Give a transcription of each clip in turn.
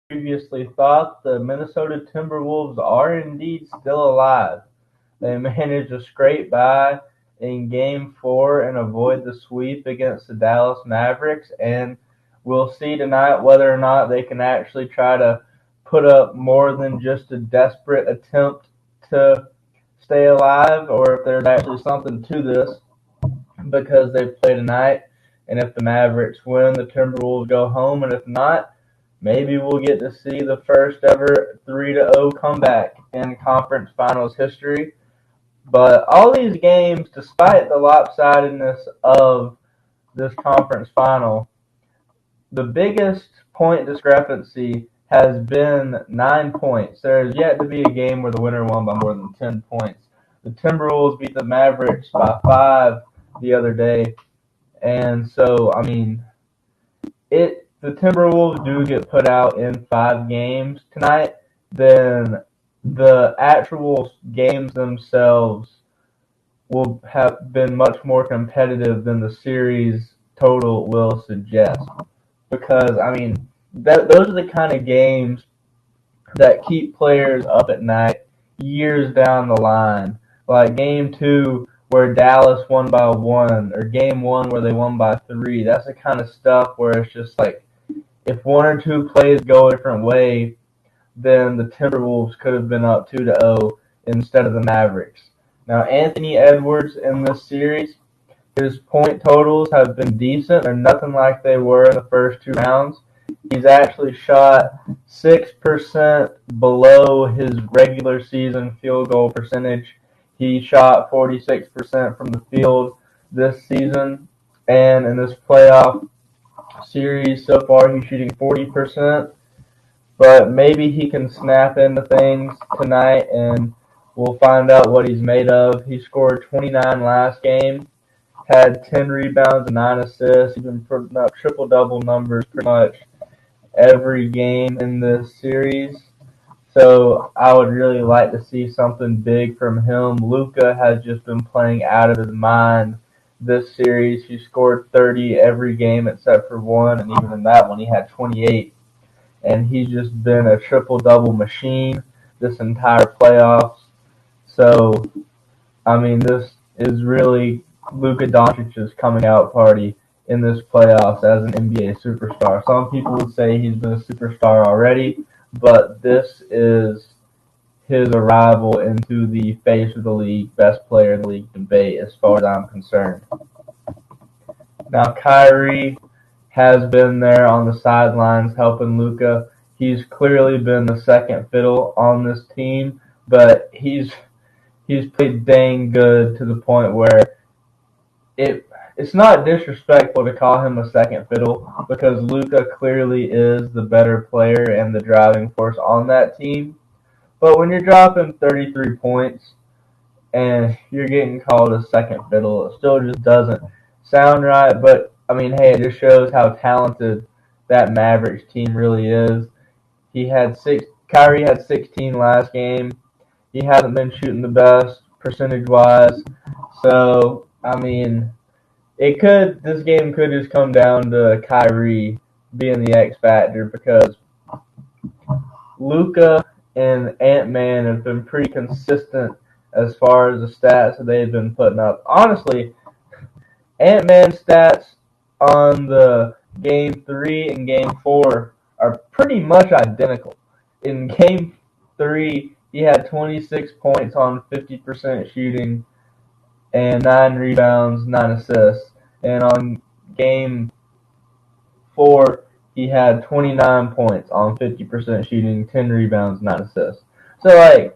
previously thought, the Minnesota Timberwolves are indeed still alive. They managed to scrape by in Game 4 and avoid the sweep against the Dallas Mavericks, and we'll see tonight whether or not they can actually try to put up more than just a desperate attempt to stay alive, or if there's actually something to this because they play tonight. And if the Mavericks win, the Timberwolves go home, and if not, maybe we'll get to see the first ever 3-0 comeback in conference finals history. But all these games, despite the lopsidedness of this conference final, the biggest point discrepancy has been 9 points. There has yet to be a game where the winner won by more than 10 points. The Timberwolves beat the Mavericks by 5 the other day. And so, if the Timberwolves do get put out in 5 games tonight, then the actual games themselves will have been much more competitive than the series total will suggest. Because, those are the kind of games that keep players up at night years down the line. Like Game 2 where Dallas won by 1, or Game 1 where they won by 3. That's the kind of stuff where it's just like, if one or two plays go a different way, then the Timberwolves could have been up 2-0 instead of the Mavericks. Now, Anthony Edwards in this series, his point totals have been decent. They're nothing like they were in the first 2 rounds. He's actually shot 6% below his regular season field goal percentage. He shot 46% from the field this season, and in this playoff series so far, he's shooting 40%. But maybe he can snap into things tonight, and we'll find out what he's made of. He scored 29 last game, had 10 rebounds and 9 assists. He's been putting up triple-double numbers pretty much every game in this series. So I would really like to see something big from him. Luka has just been playing out of his mind this series. He scored 30 every game except for one, and even in that one he had 28. And he's just been a triple-double machine this entire playoffs. So, this is really Luka Doncic's coming out party in this playoffs as an NBA superstar. Some people would say he's been a superstar already, but this is his arrival into the face of the league, best player in the league debate as far as I'm concerned. Now, Kyrie has been there on the sidelines helping Luka. He's clearly been the second fiddle on this team, but he's played dang good to the point where it's not disrespectful to call him a second fiddle, because Luka clearly is the better player and the driving force on that team. But when you're dropping 33 points and you're getting called a second fiddle, it still just doesn't sound right. But hey, it just shows how talented that Mavericks team really is. Kyrie had 16 last game. He hasn't been shooting the best percentage-wise. So, this game could just come down to Kyrie being the X factor, because Luka and Ant-Man have been pretty consistent as far as the stats that they've been putting up. Honestly, Ant-Man's stats on the Game 3 and Game 4 are pretty much identical. In Game 3, he had 26 points on 50% shooting and 9 rebounds, 9 assists. And on Game 4, he had 29 points on 50% shooting, 10 rebounds, 9 assists. So,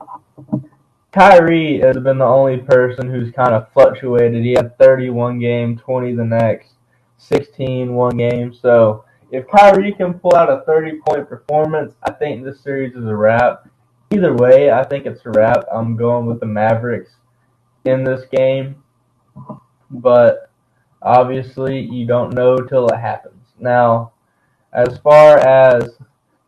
Kyrie has been the only person who's kind of fluctuated. He had 31 game, 20 the next, 16 one game. So, if Kyrie can pull out a 30-point performance, I think this series is a wrap. Either way, I think it's a wrap. I'm going with the Mavericks in this game. But obviously, you don't know till it happens. Now, as far as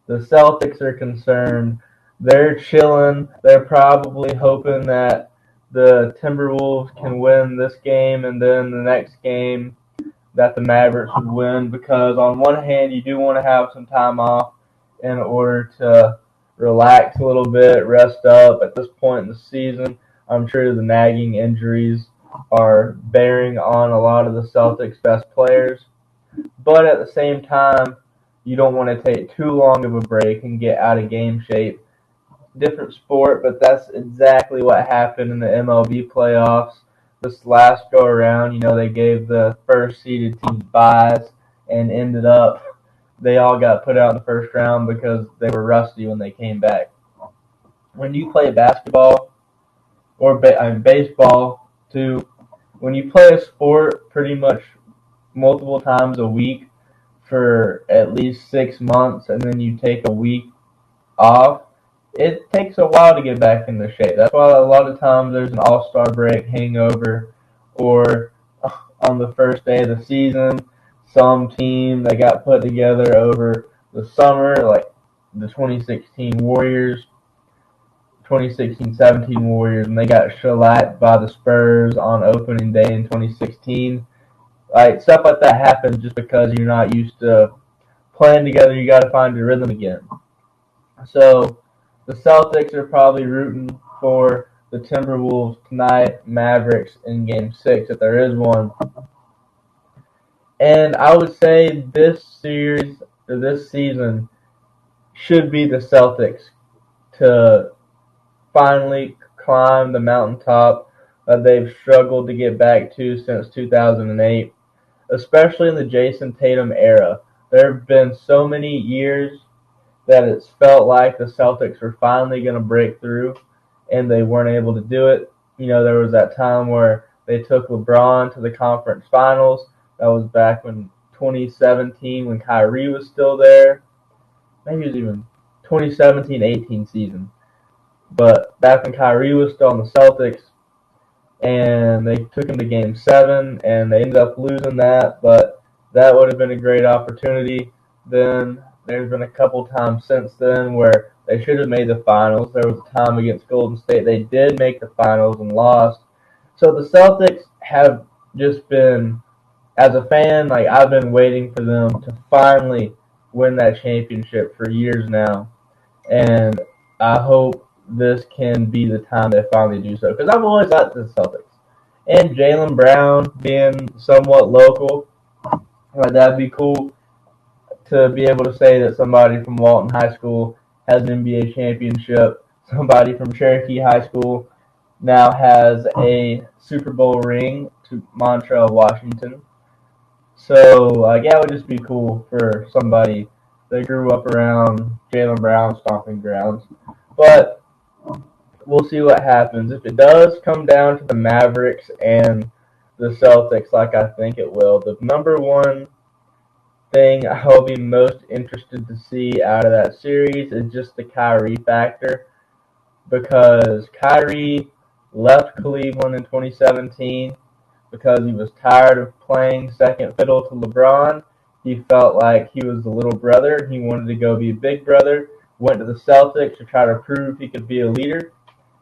the Celtics are concerned, they're chilling. They're probably hoping that the Timberwolves can win this game, and then the next game that the Mavericks would win, because on one hand, you do want to have some time off in order to relax a little bit, rest up. At this point in the season, I'm sure the nagging injuries are bearing on a lot of the Celtics' best players. But at the same time, you don't want to take too long of a break and get out of game shape. Different sport, but that's exactly what happened in the MLB playoffs. This last go around, they gave the first seeded teams byes and ended up they all got put out in the first round because they were rusty when they came back. When you play basketball or baseball too, when you play a sport pretty much multiple times a week for at least 6 months and then you take a week off, it takes a while to get back into shape. That's why a lot of times there's an all-star break hangover, or on the first day of the season, some team that got put together over the summer, like the 2016 Warriors, 2016-17 Warriors, and they got shellacked by the Spurs on opening day in 2016. Like, stuff like that happens just because you're not used to playing together. You got to find your rhythm again. So the Celtics are probably rooting for the Timberwolves tonight, Mavericks in Game 6, if there is one. And I would say this series, or this season, should be the Celtics to finally climb the mountaintop that they've struggled to get back to since 2008, especially in the Jason Tatum era. There have been so many years that it's felt like the Celtics were finally going to break through, and they weren't able to do it. There was that time where they took LeBron to the conference finals. That was back when 2017, when Kyrie was still there. Maybe it was even 2017-18 season. But back when Kyrie was still on the Celtics, and they took him to Game 7, and they ended up losing that, but that would have been a great opportunity. Then there's been a couple times since then where they should have made the finals. There was a time against Golden State they did make the finals and lost. So the Celtics have just been, as a fan, like, I've been waiting for them to finally win that championship for years now. And I hope this can be the time they finally do so, because I've always liked the Celtics. And Jaylen Brown being somewhat local, that'd be cool to be able to say that somebody from Walton High School has an NBA championship. Somebody from Cherokee High School now has a Super Bowl ring to Montreal, Washington. So, it would just be cool for somebody that grew up around Jaylen Brown's stomping grounds. But we'll see what happens. If it does come down to the Mavericks and the Celtics, like I think it will, the number one thing I'll be most interested to see out of that series is just the Kyrie factor, because Kyrie left Cleveland in 2017 because he was tired of playing second fiddle to LeBron. He felt like he was the little brother. He wanted to go be a big brother. Went to the Celtics to try to prove he could be a leader,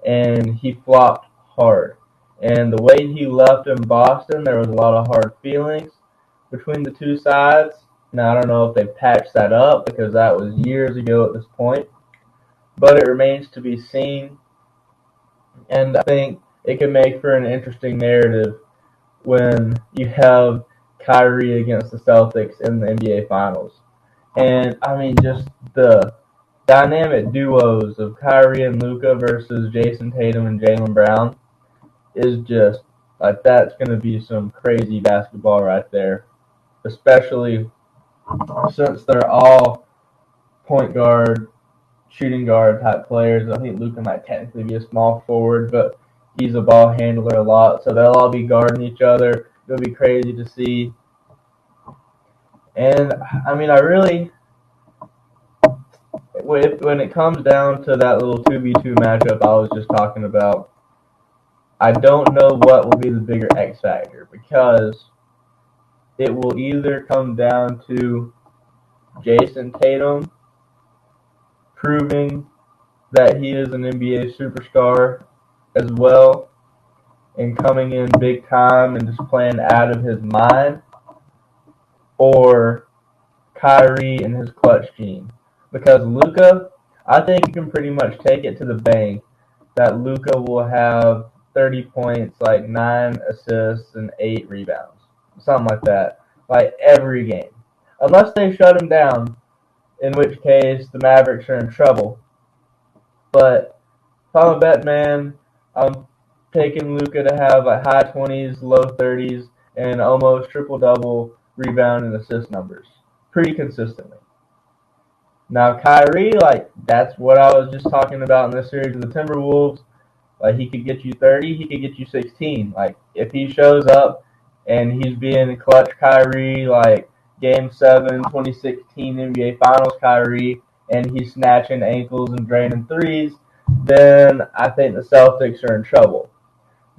and he flopped hard. And the way he left in Boston, there was a lot of hard feelings between the two sides. Now, I don't know if they patched that up, because that was years ago at this point, but it remains to be seen. And I think it can make for an interesting narrative when you have Kyrie against the Celtics in the NBA Finals. And, just the dynamic duos of Kyrie and Luka versus Jason Tatum and Jaylen Brown is just, that's going to be some crazy basketball right there, especially since they're all point guard, shooting guard type players. I think Luka might technically be a small forward, but he's a ball handler a lot, so they'll all be guarding each other. It'll be crazy to see. And, I really, when it comes down to that little 2v2 matchup I was just talking about, I don't know what will be the bigger X factor, because it will either come down to Jason Tatum proving that he is an NBA superstar as well, and coming in big time and just playing out of his mind, or Kyrie and his clutch gene. because Luka, I think you can pretty much take it to the bank that Luka will have 30 points, like 9 assists and 8 rebounds, something like that, like every game, unless they shut him down, in which case the Mavericks are in trouble. But if I'm a bet man, I'm taking Luka to have like high 20s, low 30s, and almost triple double rebound and assist numbers pretty consistently. Now Kyrie, like that's what I was just talking about in this series of the Timberwolves. Like he could get you 30, he could get you 16. Like if he shows up and he's being clutch Kyrie, like Game 7, 2016 NBA Finals Kyrie, and he's snatching ankles and draining threes, then I think the Celtics are in trouble.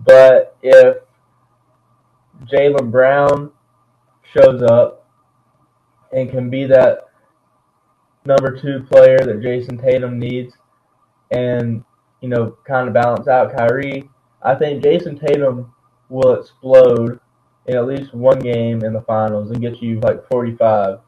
But if Jaylen Brown shows up and can be that number 2 player that Jason Tatum needs, and kind of balance out Kyrie, I think Jason Tatum will explode in at least one game in the finals and get you like 45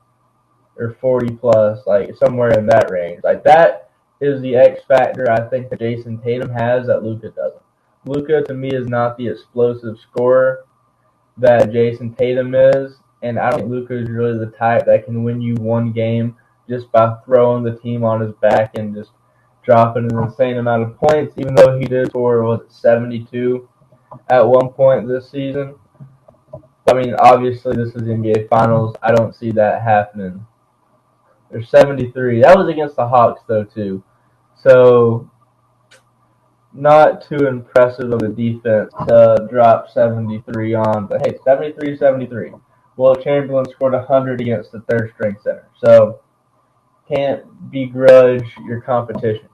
or 40 plus, like somewhere in that range. Like that is the X factor I think that Jason Tatum has that Luka doesn't. Luka to me is not the explosive scorer that Jason Tatum is, and I don't think Luka is really the type that can win you one game just by throwing the team on his back and just dropping an insane amount of points, even though he did score, was it 72 at one point this season? I mean, obviously, this is the NBA Finals. I don't see that happening. There's 73. That was against the Hawks, though, too. So, not too impressive of a defense to drop 73 on. But, hey, 73-73. Will Chamberlain scored 100 against the third-string center. So, can't begrudge your competition.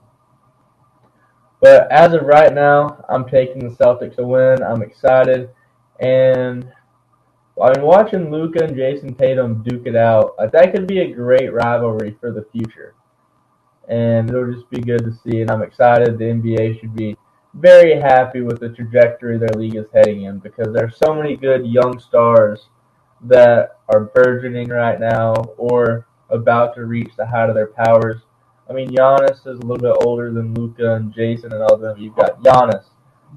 But as of right now, I'm taking the Celtics to win. I'm excited. And I mean, watching Luka and Jason Tatum duke it out, like, that could be a great rivalry for the future. And it'll just be good to see. And I'm excited. The NBA should be very happy with the trajectory their league is heading in because there are so many good young stars that are burgeoning right now or about to reach the height of their powers. I mean, Giannis is a little bit older than Luka and Jason and all of them. You've got Giannis,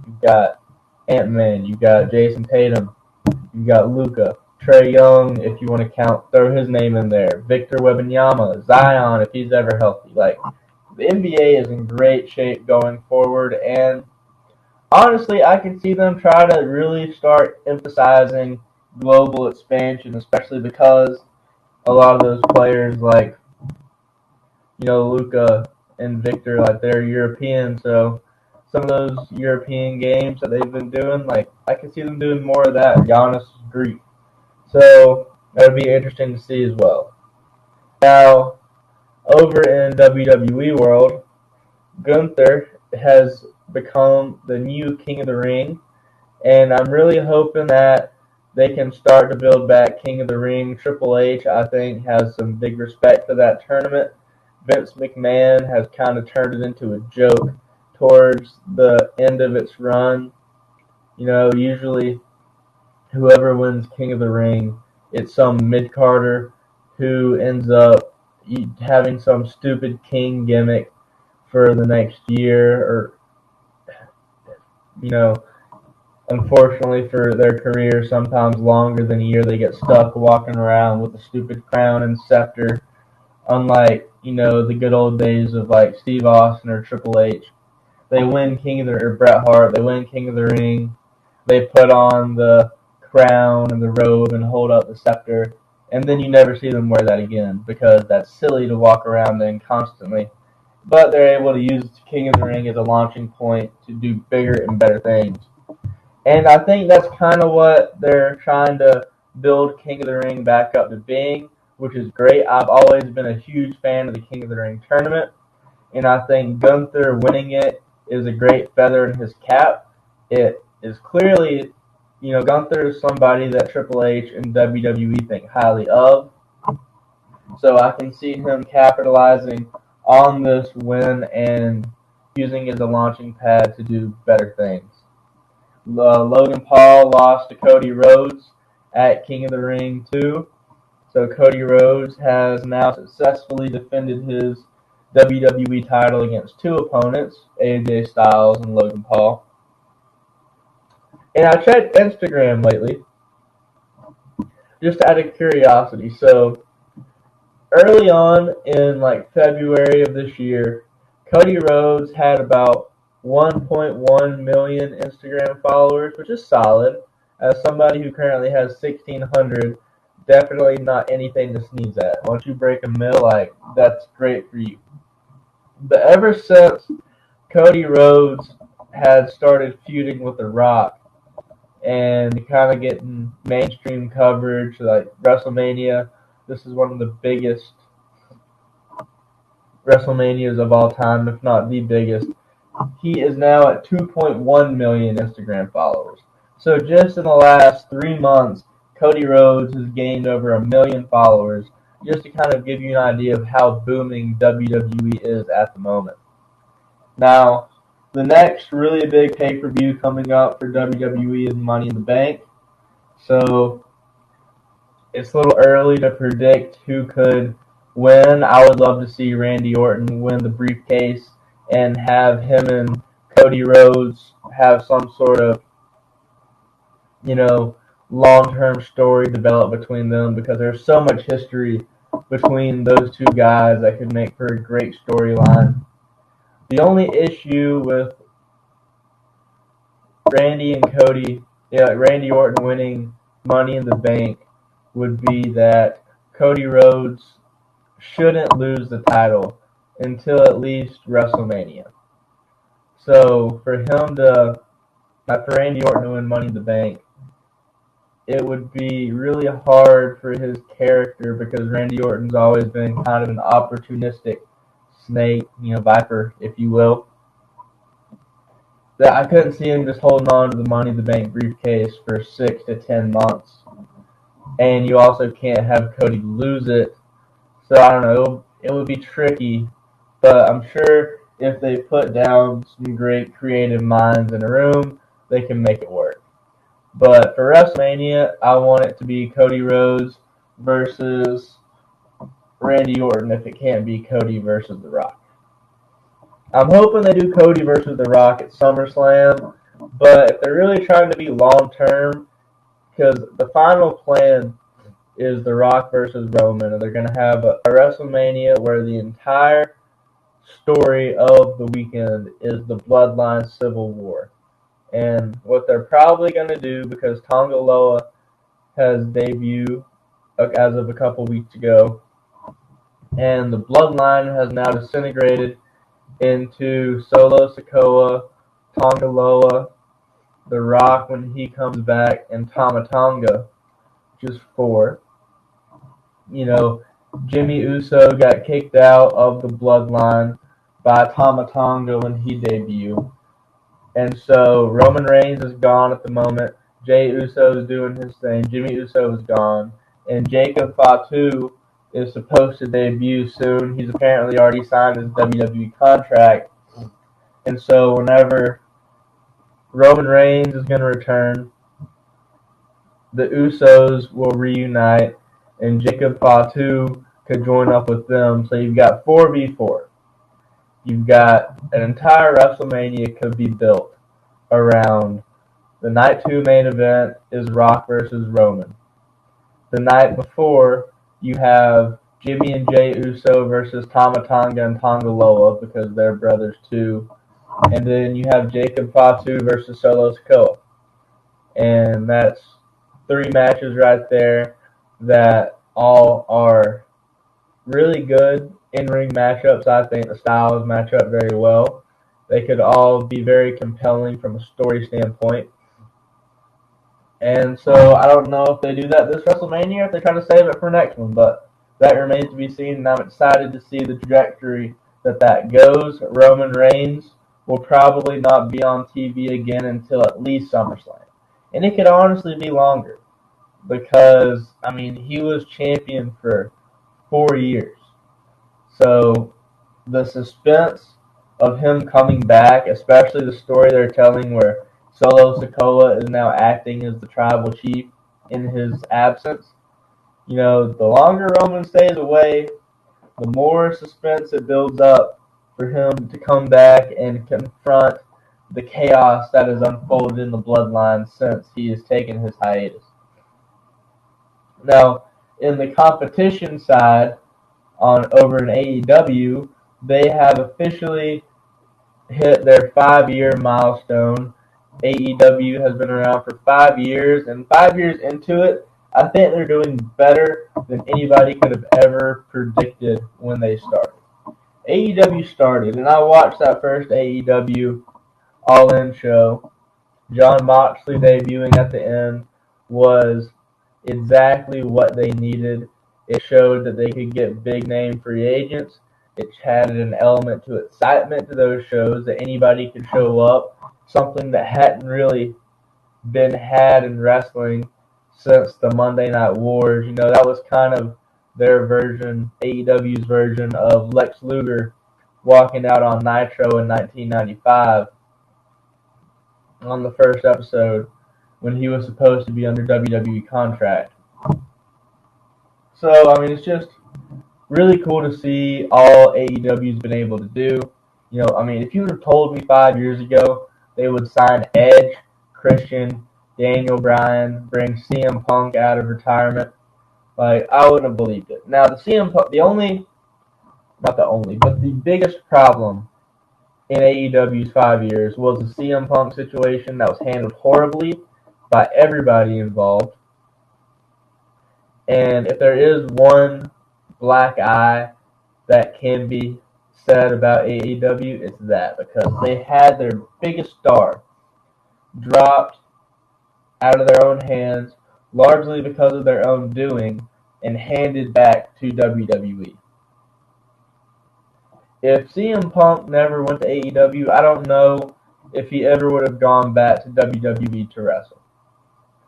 you've got Ant-Man, you've got Jason Tatum, you've got Luka, Trae Young, if you want to throw his name in there, Victor Wembanyama, Zion, if he's ever healthy. Like, the NBA is in great shape going forward, and honestly, I can see them try to really start emphasizing global expansion, especially because a lot of those players, like Luka and Victor, like they're European, so some of those European games that they've been doing, like I can see them doing more of that. Giannis is Greek, so that would be interesting to see as well. Now, over in WWE world, Gunther has become the new King of the Ring, and I'm really hoping that they can start to build back King of the Ring. Triple H, I think, has some big respect for that tournament. Vince McMahon has kind of turned it into a joke towards the end of its run. Usually whoever wins King of the Ring, it's some mid-carder who ends up having some stupid king gimmick for the next year or, unfortunately for their career, sometimes longer than a year, they get stuck walking around with a stupid crown and scepter. Unlike, the good old days of like Steve Austin or Triple H. They win or Bret Hart, they win King of the Ring. They put on the crown and the robe and hold up the scepter. And then you never see them wear that again because that's silly to walk around in constantly. But they're able to use King of the Ring as a launching point to do bigger and better things. And I think that's kind of what they're trying to build King of the Ring back up to being, which is great. I've always been a huge fan of the King of the Ring tournament, and I think Gunther winning it is a great feather in his cap. It is clearly, Gunther is somebody that Triple H and WWE think highly of, so I can see him capitalizing on this win and using it as a launching pad to do better things. Logan Paul lost to Cody Rhodes at King of the Ring 2. So Cody Rhodes has now successfully defended his WWE title against two opponents, AJ Styles and Logan Paul. And I checked Instagram lately, just out of curiosity. So early on in like February of this year, Cody Rhodes had about 1.1 million Instagram followers, which is solid. As somebody who currently has 1,600, definitely not anything to sneeze at. Once you break a mill, like, that's great for you. But ever since Cody Rhodes had started feuding with The Rock and kind of getting mainstream coverage, like WrestleMania, this is one of the biggest WrestleManias of all time, if not the biggest. He is now at 2.1 million Instagram followers. So just in the last 3 months, Cody Rhodes has gained over 1 million followers, just to kind of give you an idea of how booming WWE is at the moment. Now, the next really big pay-per-view coming up for WWE is Money in the Bank. So it's a little early to predict who could win. I would love to see Randy Orton win the briefcase and have him and Cody Rhodes have some sort of, long-term story develop between them, because there's so much history between those two guys that could make for a great storyline. The only issue with Randy Orton winning Money in the Bank would be that Cody Rhodes shouldn't lose the title until at least WrestleMania. So for Randy Orton to win Money in the Bank, it would be really hard for his character, because Randy Orton's always been kind of an opportunistic snake, viper, if you will. That I couldn't see him just holding on to the Money in the Bank briefcase for 6 to 10 months. And you also can't have Cody lose it. So I don't know, it would be tricky, but I'm sure if they put down some great creative minds in a room, they can make it work. But for WrestleMania, I want it to be Cody Rhodes versus Randy Orton if it can't be Cody versus The Rock. I'm hoping they do Cody versus The Rock at SummerSlam, but if they're really trying to be long-term, because the final plan is The Rock versus Roman, and they're going to have a WrestleMania where the entire story of the weekend is the Bloodline Civil War. And what they're probably going to do, because Tonga Loa has debuted as of a couple weeks ago, and the Bloodline has now disintegrated into Solo Sikoa, Tonga Loa, The Rock when he comes back, and Tama Tonga, just 4. Jimmy Uso got kicked out of the Bloodline by Tama Tonga when he debuted. And so Roman Reigns is gone at the moment. Jey Uso is doing his thing. Jimmy Uso is gone. And Jacob Fatu is supposed to debut soon. He's apparently already signed his WWE contract. And so whenever Roman Reigns is going to return, the Usos will reunite, and Jacob Fatu could join up with them. So you've got 4v4. You've got an entire WrestleMania could be built around the night 2 main event is Rock versus Roman. The night before, you have Jimmy and Jey Uso versus Tama Tonga and Tonga Loa, because they're brothers too. And then you have Jacob Fatu versus Solo Sikoa. And that's 3 matches right there that all are really good in-ring matchups. I think the styles match up very well. They could all be very compelling from a story standpoint. And so I don't know if they do that this WrestleMania or if they try to save it for next one, but that remains to be seen, and I'm excited to see the trajectory that goes. Roman Reigns will probably not be on TV again until at least SummerSlam. And it could honestly be longer, because, he was champion for 4 years. So the suspense of him coming back, especially the story they're telling where Solo Sikoa is now acting as the tribal chief in his absence, The longer Roman stays away, the more suspense it builds up for him to come back and confront the chaos that has unfolded in the bloodline since he has taken his hiatus. Now, in the competition side, over in AEW, they have officially hit their 5-year milestone. AEW has been around for 5 years, and 5 years into it, I think they're doing better than anybody could have ever predicted when they started. AEW started, and I watched that first AEW All-In show. Jon Moxley debuting at the end was exactly what they needed. It showed that they could get big-name free agents. It added an element to excitement to those shows that anybody could show up, something that hadn't really been had in wrestling since the Monday Night Wars. That was kind of their version, AEW's version of Lex Luger walking out on Nitro in 1995 on the first episode when he was supposed to be under WWE contract. So, it's just really cool to see all AEW's been able to do. If you would have told me 5 years ago they would sign Edge, Christian, Daniel Bryan, bring CM Punk out of retirement, I wouldn't have believed it. Now, the CM Punk, the biggest problem in AEW's 5 years was the CM Punk situation that was handled horribly by everybody involved. And if there is one black eye that can be said about AEW, it's that, because they had their biggest star dropped out of their own hands, largely because of their own doing, and handed back to WWE. If CM Punk never went to AEW, I don't know if he ever would have gone back to WWE to wrestle.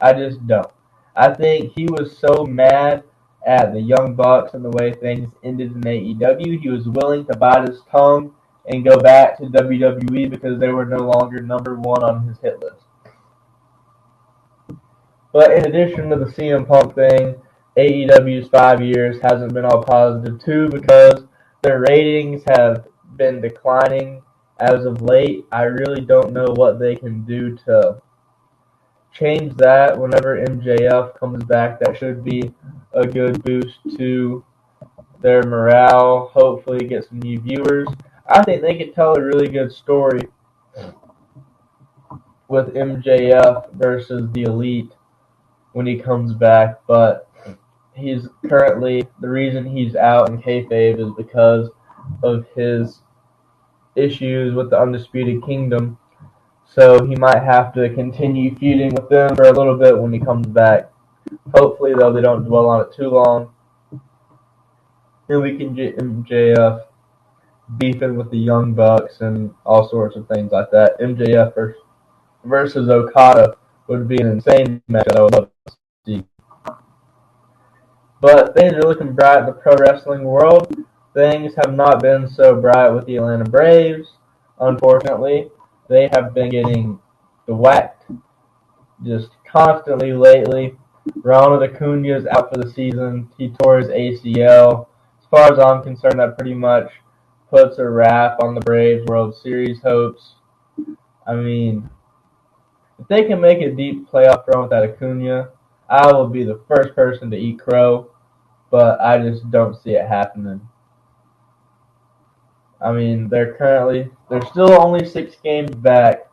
I just don't. I think he was so mad at the Young Bucks and the way things ended in AEW, he was willing to bite his tongue and go back to WWE because they were no longer number one on his hit list. But in addition to the CM Punk thing, AEW's 5 years hasn't been all positive too, because their ratings have been declining as of late. I really don't know what they can do to change that. Whenever MJF comes back, that should be a good boost to their morale. Hopefully get some new viewers. I think they could tell a really good story with MJF versus the Elite when he comes back, but he's currently, the reason he's out in kayfabe is because of his issues with the Undisputed Kingdom. So he might have to continue feuding with them for a little bit when he comes back. Hopefully, though, they don't dwell on it too long. And we can get MJF beefing with the Young Bucks and all sorts of things like that. MJF versus Okada would be an insane match that I would love to see. But things are looking bright in the pro wrestling world. Things have not been so bright with the Atlanta Braves, unfortunately. They have been getting whacked just constantly lately. Ronald Acuna is out for the season. He tore his ACL. As far as I'm concerned, that pretty much puts a wrap on the Braves World Series hopes. If they can make a deep playoff run with that Acuna, I will be the first person to eat crow, but I just don't see it happening. They're still only 6 games back,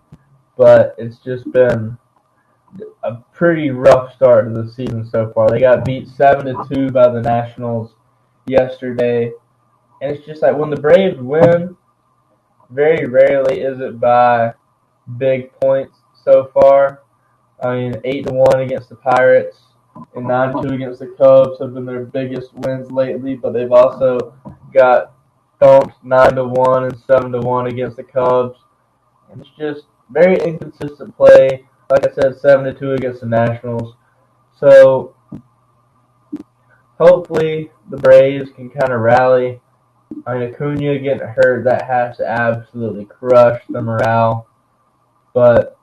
but it's just been a pretty rough start to the season so far. They got beat 7-2 by the Nationals yesterday, and it's just like when the Braves win, very rarely is it by big points so far. 8-1 against the Pirates and 9-2 against the Cubs have been their biggest wins lately, but they've also got thumped 9-1 and 7-1 against the Cubs. And it's just very inconsistent play. Like I said, 7-2 against the Nationals. So hopefully the Braves can kind of rally. Acuna getting hurt, that has to absolutely crush the morale. But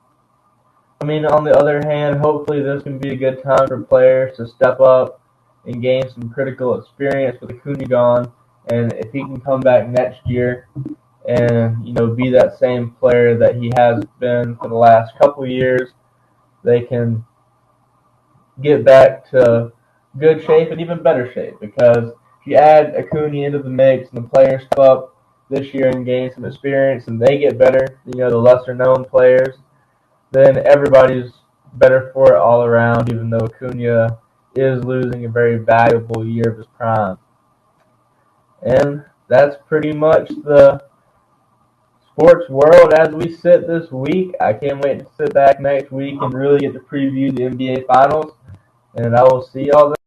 on the other hand, hopefully this can be a good time for players to step up and gain some critical experience with Acuna gone. And if he can come back next year and be that same player that he has been for the last couple years, they can get back to good shape and even better shape. Because if you add Acuna into the mix and the players step up this year and gain some experience and they get better, the lesser known players, then everybody's better for it all around, even though Acuna is losing a very valuable year of his prime. And that's pretty much the sports world as we sit this week. I can't wait to sit back next week and really get to preview the NBA Finals. And I will see y'all then.